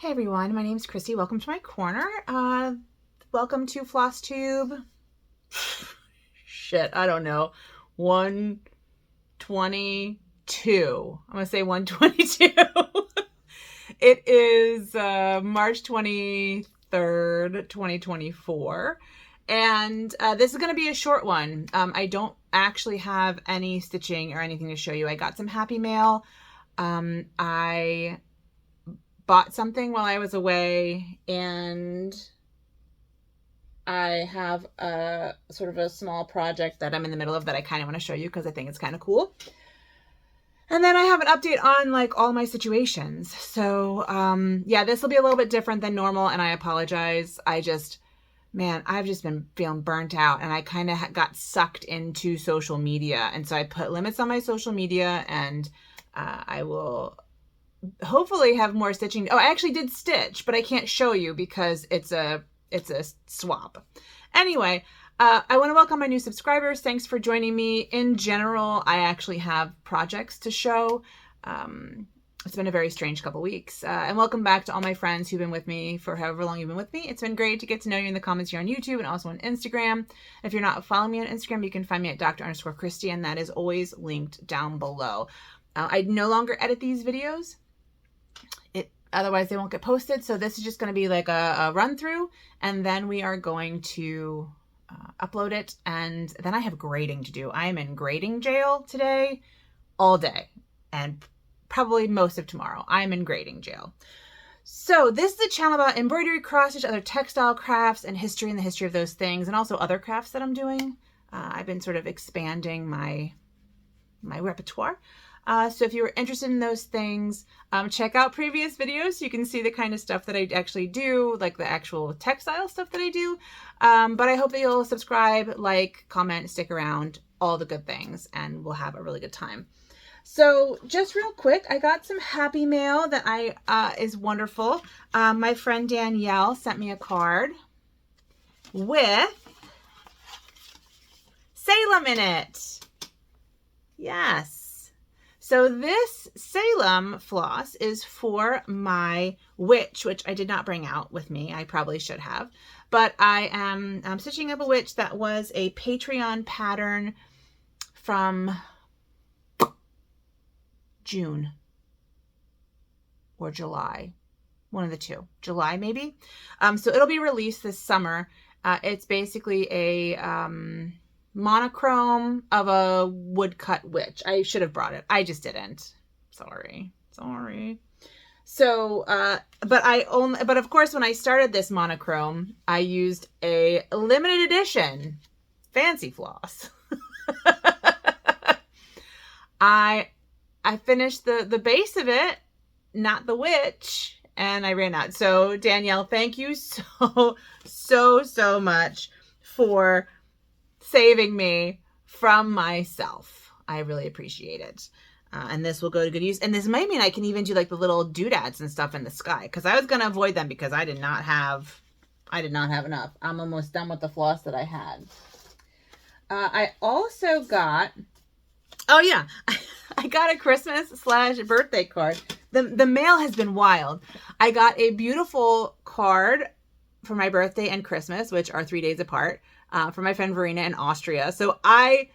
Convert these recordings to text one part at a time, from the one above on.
Hey everyone, my name's Christy. Welcome to my corner. Welcome to Flosstube. Shit, I don't know. 122. I'm gonna say 122. It is March 23rd, 2024. And this is gonna be a short one. I don't actually have any stitching or anything to show you. I got some happy mail. I bought something while I was away, and I have a sort of a small project that I'm in the middle of that I kind of want to show you because I think it's kind of cool. And then I have an update on like all my situations. So yeah, this will be a little bit different than normal, and I apologize. I've just been feeling burnt out, and I kind of got sucked into social media, and so I put limits on my social media, and I will hopefully have more stitching. Oh, I actually did stitch, but I can't show you because it's a swap. Anyway, I want to welcome my new subscribers. Thanks for joining me. In general, I actually have projects to show. It's been a very strange couple weeks. And welcome back to all my friends who've been with me for however long you've been with me. It's been great to get to know you in the comments here on YouTube and also on Instagram. If you're not following me on Instagram, you can find me at Dr_Christy, and that is always linked down below. I no longer edit these videos. Otherwise they won't get posted. So this is just going to be like a run through, and then we are going to upload it. And then I have grading to do. I am in grading jail today, all day, and probably most of tomorrow. I'm in grading jail. So this is a channel about embroidery, cross stitch, other textile crafts, and history and the history of those things, and also other crafts that I'm doing. I've been sort of expanding my repertoire. So if you were interested in those things, check out previous videos so you can see the kind of stuff that I actually do, like the actual textile stuff that I do. But I hope that you'll subscribe, like, comment, stick around, all the good things, and we'll have a really good time. So just real quick, I got some happy mail that is wonderful. My friend Danielle sent me a card with Salem in it. Yes. So this Salem floss is for my witch, which I did not bring out with me. I probably should have. But I'm stitching up a witch that was a Patreon pattern from June or July. One of the two. July, maybe? So it'll be released this summer. It's basically a monochrome of a woodcut witch. I should have brought it. I just didn't. Sorry. So, but of course, when I started this monochrome, I used a limited edition fancy floss. I finished the base of it, not the witch, and I ran out. So Danielle, thank you so much for saving me from myself. I really appreciate it. And this will go to good use. And this might mean I can even do like the little doodads and stuff in the sky, because I was going to avoid them because I did not have enough. I'm almost done with the floss that I had. I also got, oh yeah, I got a Christmas/birthday card. The mail has been wild. I got a beautiful card for my birthday and Christmas, which are 3 days apart, for my friend Verena in Austria. So I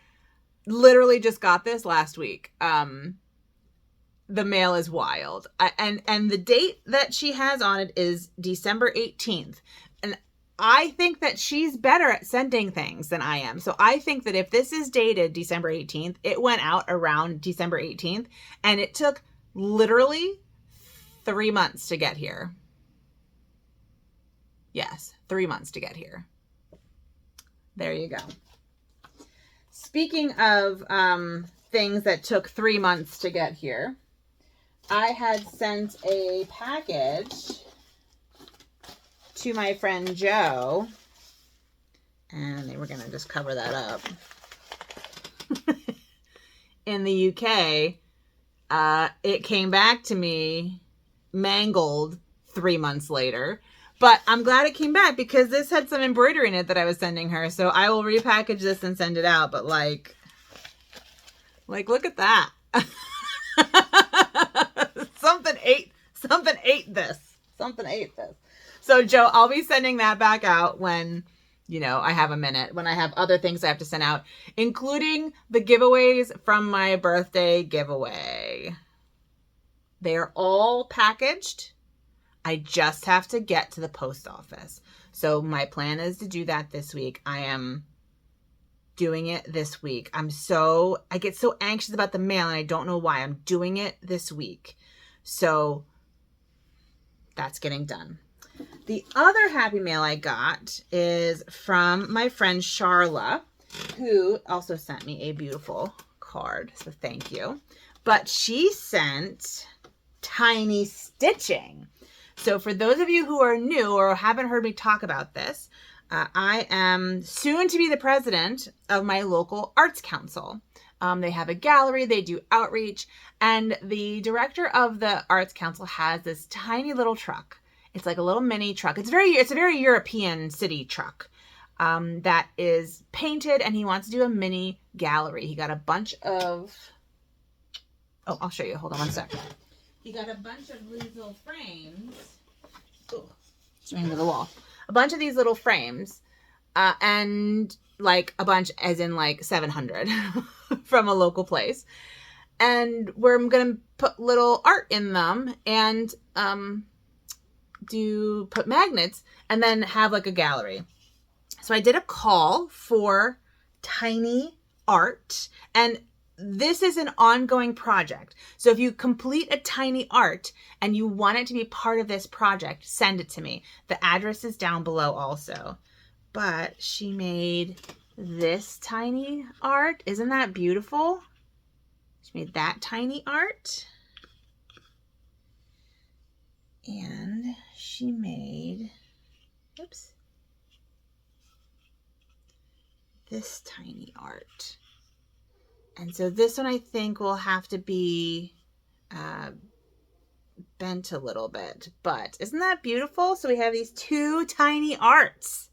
literally just got this last week. The mail is wild. And the date that she has on it is December 18th. And I think that she's better at sending things than I am. So I think that if this is dated December 18th, it went out around December 18th. And it took literally 3 months to get here. Yes, 3 months to get here. There you go. Speaking of things that took 3 months to get here, I had sent a package to my friend Joe, and we're going to just cover that up. In the UK, it came back to me mangled 3 months later. But I'm glad it came back because this had some embroidery in it that I was sending her. So I will repackage this and send it out. But like look at that. Something ate this. Something ate this. So Joe, I'll be sending that back out when, you know, I have a minute, when I have other things I have to send out, including the giveaways from my birthday giveaway. They are all packaged. I just have to get to the post office. So my plan is to do that this week. I am doing it this week. I get so anxious about the mail and I don't know why. I'm doing it this week. So that's getting done. The other happy mail I got is from my friend Charla, who also sent me a beautiful card. So thank you. But she sent tiny stitching. So for those of you who are new or haven't heard me talk about this, I am soon to be the president of my local arts council. They have a gallery, they do outreach, and the director of the arts council has this tiny little truck. It's like a little mini truck. It's a very European city truck that is painted, and he wants to do a mini gallery. He got a bunch of, oh, I'll show you. Hold on one sec. He got a bunch of these little frames. Oh, swing to the wall. A bunch of these little frames, and like a bunch, as in like 700 from a local place. And we're going to put little art in them and put magnets and then have like a gallery. So I did a call for tiny art, and this is an ongoing project. So if you complete a tiny art and you want it to be part of this project, send it to me. The address is down below also. But she made this tiny art. Isn't that beautiful? She made that tiny art. And she made, oops, this tiny art. And so this one I think will have to be bent a little bit, but isn't that beautiful? So we have these two tiny arts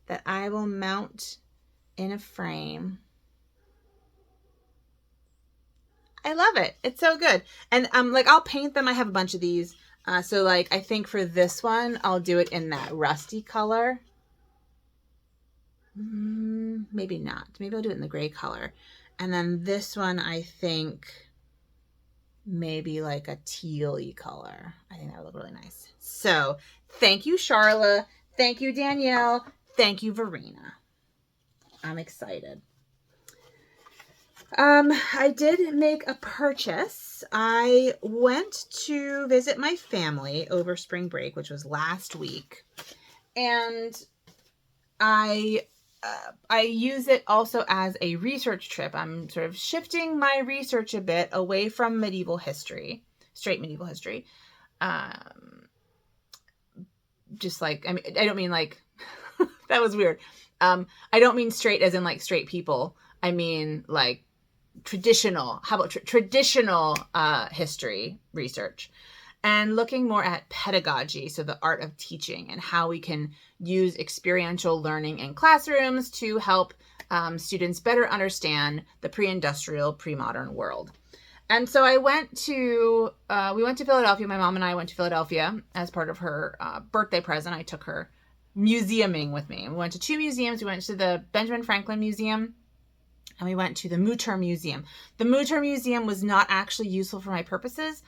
that I will mount in a frame. I love it. It's so good. And like I'll paint them. I have a bunch of these. So like I think for this one, I'll do it in that rusty color. Maybe not. Maybe I'll do it in the gray color. And then this one, I think maybe like a teal-y color. I think that would look really nice. So thank you, Charla. Thank you, Danielle. Thank you, Verena. I'm excited. I did make a purchase. I went to visit my family over spring break, which was last week. And I use it also as a research trip. I'm sort of shifting my research a bit away from medieval history, straight medieval history. Just like, I mean, I don't mean like, that was weird. I don't mean straight as in like straight people. I mean like traditional, how about traditional history research, and looking more at pedagogy, so the art of teaching and how we can use experiential learning in classrooms to help students better understand the pre-industrial, pre-modern world. And so we went to Philadelphia. My mom and I went to Philadelphia as part of her birthday present. I took her museuming with me. We went to two museums. We went to the Benjamin Franklin Museum, and we went to the Mutter Museum. The Mutter Museum was not actually useful for my purposes.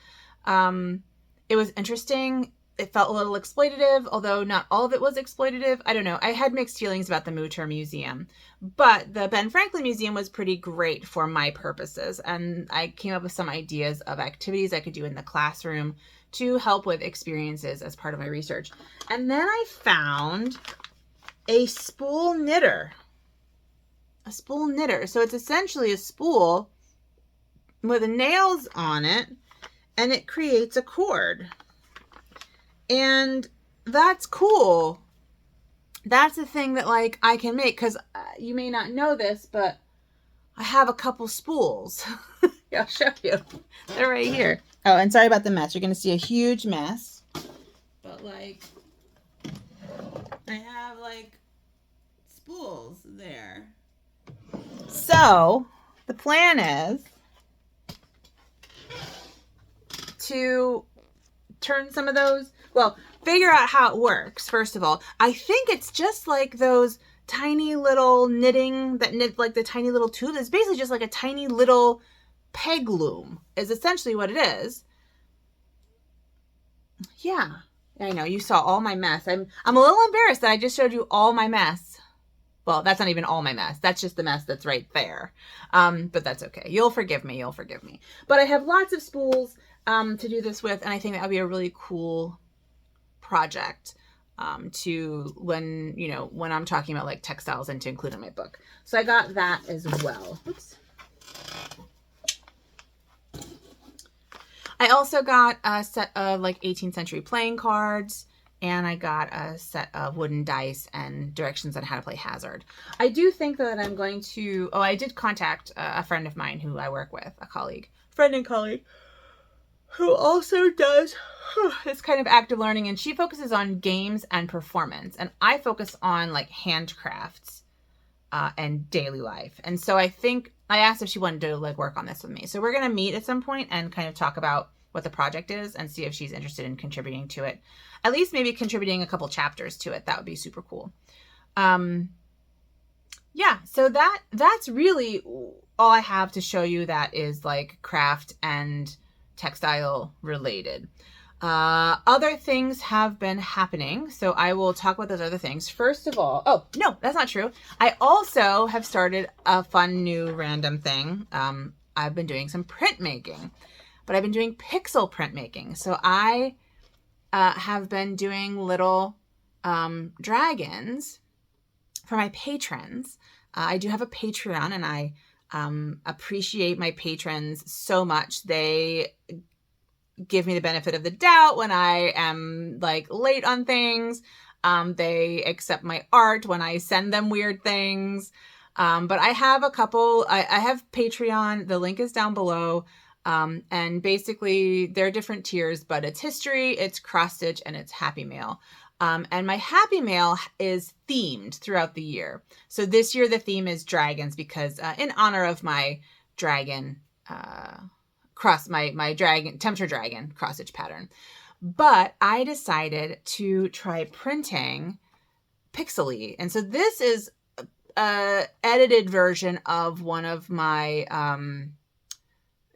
It was interesting. It felt a little exploitative, although not all of it was exploitative. I don't know. I had mixed feelings about the Mutter Museum, but the Ben Franklin Museum was pretty great for my purposes. And I came up with some ideas of activities I could do in the classroom to help with experiences as part of my research. And then I found a spool knitter. A spool knitter. So it's essentially a spool with nails on it, and it creates a cord. And that's cool. That's the thing that like I can make, because you may not know this, but I have a couple spools. Yeah, I'll show you. They're right here. Oh, and sorry about the mess. You're going to see a huge mess. But like, I have like spools there. So the plan is to turn some of those. Well, figure out how it works, first of all. I think it's just like those tiny little knitting that knit like the tiny little tube. It's basically just like a tiny little peg loom is essentially what it is. Yeah, I know you saw all my mess. I'm a little embarrassed that I just showed you all my mess. Well, that's not even all my mess. That's just the mess that's right there. But that's okay. You'll forgive me. You'll forgive me. But I have lots of spools to do this with, and I think that would be a really cool project to when I'm talking about like textiles and to include in my book. So I got that as well. Oops. I also got a set of like 18th century playing cards, and I got a set of wooden dice and directions on how to play Hazard. I do think that I'm going to, I did contact a friend of mine who I work with, friend and colleague, who also does this kind of active learning, and she focuses on games and performance, and I focus on like handcrafts and daily life. And so I think I asked if she wanted to like work on this with me. So we're going to meet at some point and kind of talk about what the project is and see if she's interested in contributing to it. At least maybe contributing a couple chapters to it. That would be super cool. Yeah, so that's really all I have to show you that is like craft and textile related. Other things have been happening, so I will talk about those other things. First of all, oh, no, that's not true. I also have started a fun new random thing. I've been doing some printmaking, but I've been doing pixel printmaking. So I have been doing little dragons for my patrons. I do have a Patreon, and I appreciate my patrons so much. They give me the benefit of the doubt when I am like late on things. They accept my art when I send them weird things. But I have a couple, I have Patreon, the link is down below. And basically they're different tiers, but it's history, it's cross stitch, and it's happy mail. And my happy mail is themed throughout the year. So this year the theme is dragons because in honor of my dragon, my dragon, temperature dragon cross stitch pattern. But I decided to try printing pixely. And so this is a edited version of one of my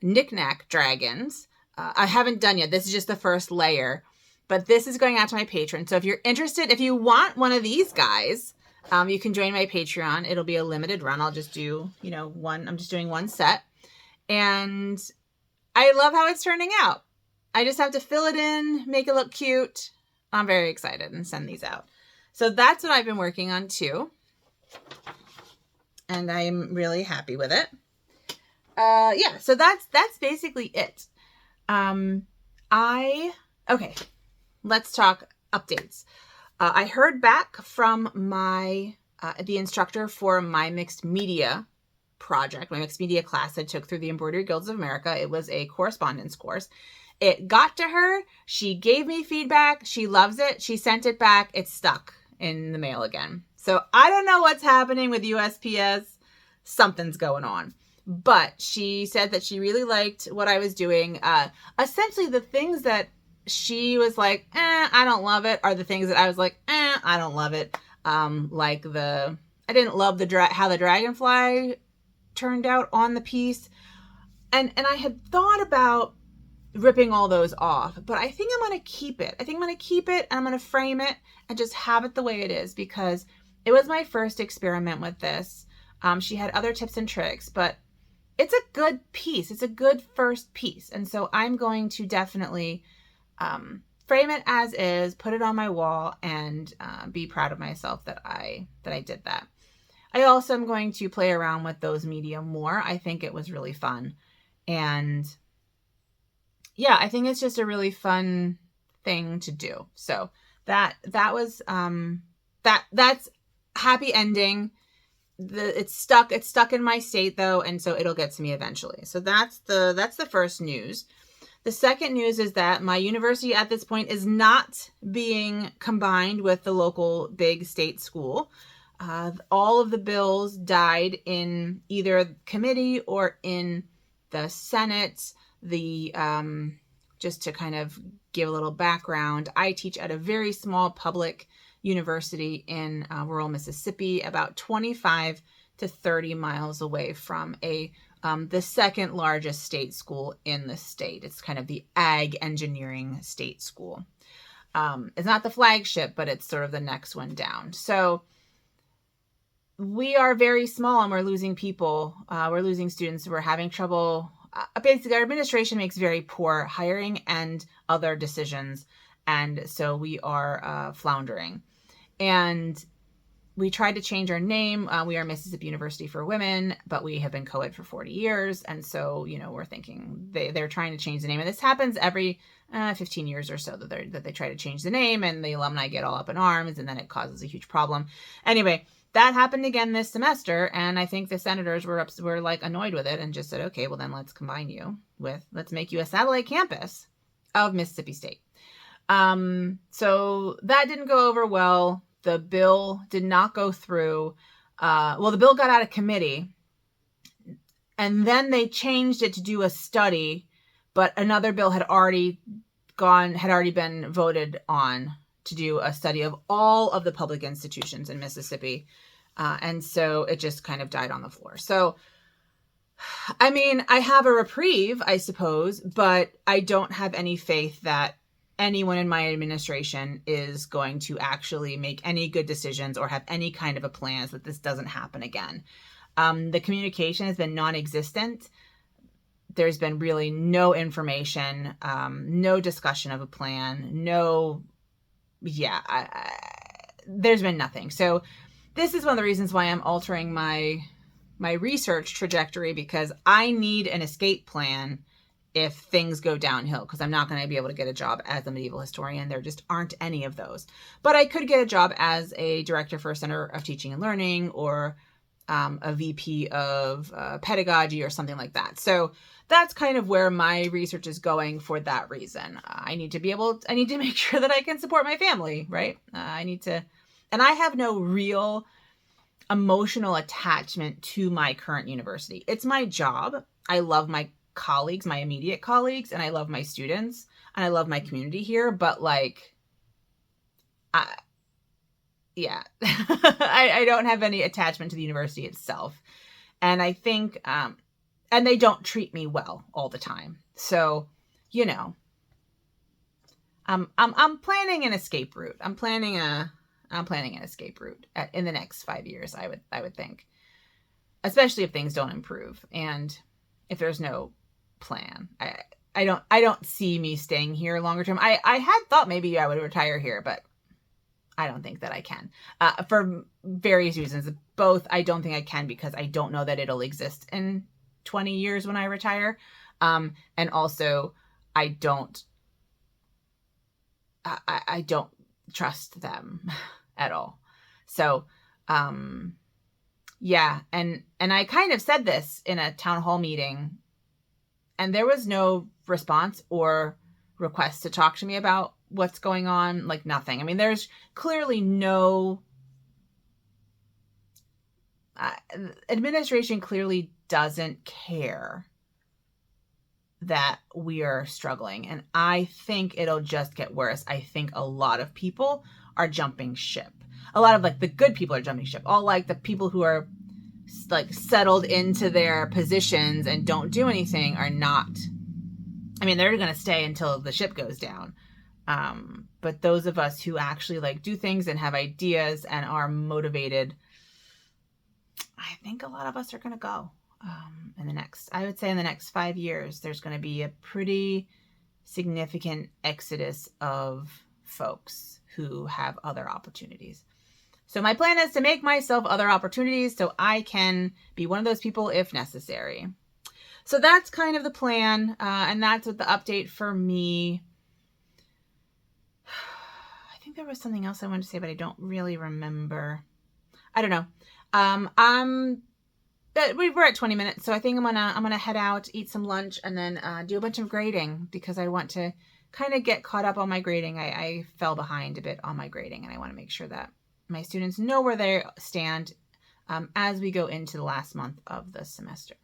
knick-knack dragons. I haven't done yet. This is just the first layer, but this is going out to my patron. So if you're interested, if you want one of these guys, you can join my Patreon. It'll be a limited run. I'll just do, I'm just doing one set. And I love how it's turning out. I just have to fill it in, make it look cute. I'm very excited and send these out. So that's what I've been working on too. And I'm really happy with it. Yeah, so that's basically it. Okay, let's talk updates. I heard back from the instructor for my mixed media project, my mixed media class I took through the Embroidery Guilds of America. It was a correspondence course. It got to her. She gave me feedback. She loves it. She sent it back. It's stuck in the mail again. So I don't know what's happening with USPS. Something's going on. But she said that she really liked what I was doing. Essentially, the things that she was like, I don't love it, are the things that I was like, I don't love it. I didn't love how the dragonfly turned out on the piece. And I had thought about ripping all those off, but I think I'm going to keep it. I think I'm going to keep it, and I'm going to frame it and just have it the way it is, because it was my first experiment with this. She had other tips and tricks, but it's a good piece. It's a good first piece. And so I'm going to definitely frame it as is, put it on my wall, and be proud of myself that I did that. I also am going to play around with those media more. I think it was really fun. And yeah, I think it's just a really fun thing to do. So that was that's happy ending. It's stuck in my state though, and so it'll get to me eventually. So that's the first news. The second news is that my university at this point is not being combined with the local big state school. All of the bills died in either committee or in the Senate. The just to kind of give a little background, I teach at a very small public university in rural Mississippi, about 25 to 30 miles away from the second largest state school in the state. It's kind of the ag engineering state school. It's not the flagship, but it's sort of the next one down. So we are very small and we're losing people. We're losing students. We're having trouble. Basically, our administration makes very poor hiring and other decisions. And so we are floundering. And we tried to change our name. We are Mississippi University for Women, but we have been co-ed for 40 years. And so, we're thinking they're trying to change the name. And this happens every 15 years or so that they try to change the name, and the alumni get all up in arms, and then it causes a huge problem. Anyway, that happened again this semester. And I think the senators were like annoyed with it and just said, okay, well then let's combine you let's make you a satellite campus of Mississippi State. So that didn't go over well. The bill did not go through. The bill got out of committee, and then they changed it to do a study, but another bill had already been voted on to do a study of all of the public institutions in Mississippi. And so it just kind of died on the floor. So, I mean, I have a reprieve, I suppose, but I don't have any faith that anyone in my administration is going to actually make any good decisions or have any kind of a plan so that this doesn't happen again. The communication has been non-existent. There's been really no information, no discussion of a plan, there's been nothing. So this is one of the reasons why I'm altering my research trajectory, because I need an escape plan if things go downhill, because I'm not going to be able to get a job as a medieval historian. There just aren't any of those. But I could get a job as a director for a Center of Teaching and Learning, or a VP of pedagogy or something like that. So that's kind of where my research is going for that reason. I need to make sure that I can support my family, right? And I have no real emotional attachment to my current university. It's my job. I love my colleagues, my immediate colleagues, and I love my students, and I love my community here, but I don't have any attachment to the university itself. And I think, and they don't treat me well all the time. So, I'm planning an escape route. I'm planning an escape route in the next 5 years, I would think, especially if things don't improve. And if there's no plan, I don't see me staying here longer term. I had thought maybe I would retire here, but I don't think that I can, for various reasons. Both, I don't think I can because I don't know that it'll exist in 20 years when I retire. And also I don't trust them at all. So, yeah. And I kind of said this in a town hall meeting, and there was no response or request to talk to me about what's going on. Like, nothing. I mean, there's clearly no, administration clearly doesn't care that we are struggling. And I think it'll just get worse. I think a lot of people are jumping ship. A lot of the good people are jumping ship. All the people who are settled into their positions and don't do anything are not. I mean, they're going to stay until the ship goes down. But those of us who actually do things and have ideas and are motivated, I think a lot of us are going to go. I would say in the next 5 years, there's going to be a pretty significant exodus of folks who have other opportunities. So my plan is to make myself other opportunities so I can be one of those people if necessary. So that's kind of the plan. And that's what the update for me. I think there was something else I wanted to say, but I don't really remember. I don't know. We're at 20 minutes, so I think I'm gonna head out, eat some lunch, and then do a bunch of grading, because I want to kind of get caught up on my grading. I fell behind a bit on my grading, and I want to make sure that my students know where they stand as we go into the last month of the semester.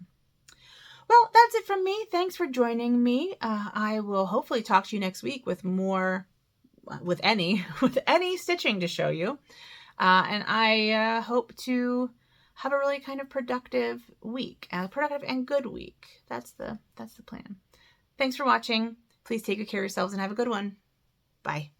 well, that's it from me. Thanks for joining me. I will hopefully talk to you next week with more, with any stitching to show you. And I hope to have a really kind of productive week, productive and good week. That's the plan. Thanks for watching. Please take good care of yourselves and have a good one. Bye.